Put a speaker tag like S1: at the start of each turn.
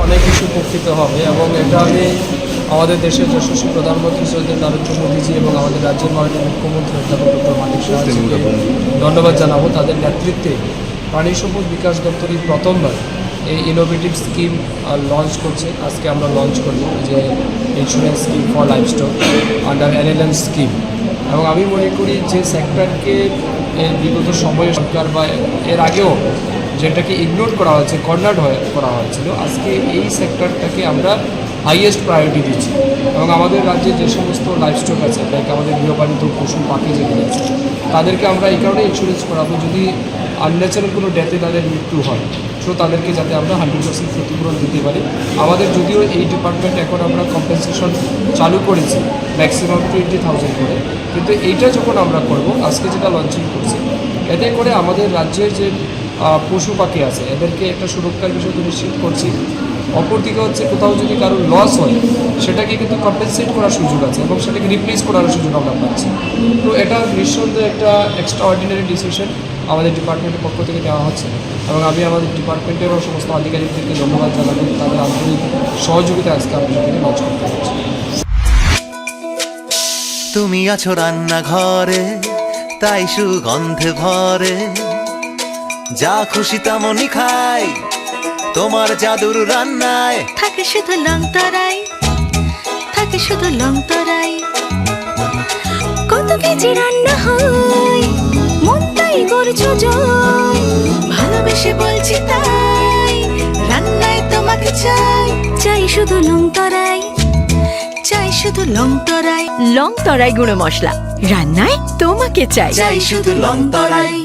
S1: অনেক কিছু উপকৃত হবে এবং এটা আমি আমাদের দেশের যশস্বী প্রধানমন্ত্রী সৈয়দ নরেন্দ্র মোদীজি এবং আমাদের রাজ্যের মাননীয় মুখ্যমন্ত্রী অধ্যাপক ডক্টর মানিক সাহাকে ধন্যবাদ জানাবো। তাদের নেতৃত্বে প্রাণী সম্পদ বিকাশ দপ্তরই প্রথমবার এই ইনোভেটিভ স্কিম লঞ্চ করছে। আজকে আমরা লঞ্চ করব যে insurance scheme for livestock under NLM scheme. এবং আমি মনে করি যে সেক্টরকে বিগত সময়ে সরকার বা এর আগেও যেটাকে ইগনোর করা হয়েছে, কর্নার্ড করা হয়েছিল, আজকে এই সেক্টরটাকে আমরা হাইয়েস্ট প্রায়োরিটি দিচ্ছি। এবং আমাদের রাজ্যে যে সমস্ত লাইভস্টক আছে, লাইক আমাদের গৃহপালিত পশু পাখি যেগুলো আছে, তাদেরকে আমরা এই কারণে ইন্স্যুরেন্স করাবো যদি আনন্যাচারাল কোনো ডেথে তাদের মৃত্যু হয়, সো তাদেরকে যাতে আমরা 100% ক্ষতিপূরণ দিতে পারি। আমাদের যদিও এই ডিপার্টমেন্ট এখন আমরা কম্পেনসেশন চালু করেছি ম্যাক্সিমাম 20,000 করে, কিন্তু এইটা যখন আমরা করব, আজকে যেটা লঞ্চিং করছি, এতে করে আমাদের রাজ্যের যে পশু পাখি আছে এদেরকে একটা সুরক্ষার বিষয় নিশ্চিত করছি। অপরদিকে হচ্ছে কোথাও যদি কারোর লস হয় সেটাকে কিন্তু কম্পেনসেট করার সুযোগ আছে এবং সেটাকে রিপ্লেস করার সুযোগ আমরা পাচ্ছি। তো এটা নিঃসন্দেহে একটা এক্সট্রা অর্ডিনারি ডিসিশন আমাদের ডিপার্টমেন্টের পক্ষ থেকে নেওয়া হচ্ছে এবং আমি আমাদের ডিপার্টমেন্টেরও সমস্ত আধিকারিকদেরকে ধন্যবাদ জানাবো তাদের আন্তরিক সহযোগিতা আজকে আমি সেখানে লঞ্চ করতে পারছি।
S2: তুমি আছো রান্নাঘরে, তাই সুগন্ধে ভরে, যা খুশি তেমনই খাই তোমার জাদুর রান্নায়।
S3: থাকে শুধু লং তরাই, থাকে শুধু লং তরাই, কত কেজি রান্না হয় মন তাই করছো জয়, ভালোবেসে বলছি তাই রান্নায় তোমাকে চাই, চাই শুধু লং তরাই, চাই শুধু লং তরাই।
S4: লং তরাই গুঁড়ো মশলা রান্নায় তোমাকে চাই,
S3: চাই শুধু লং তরাই।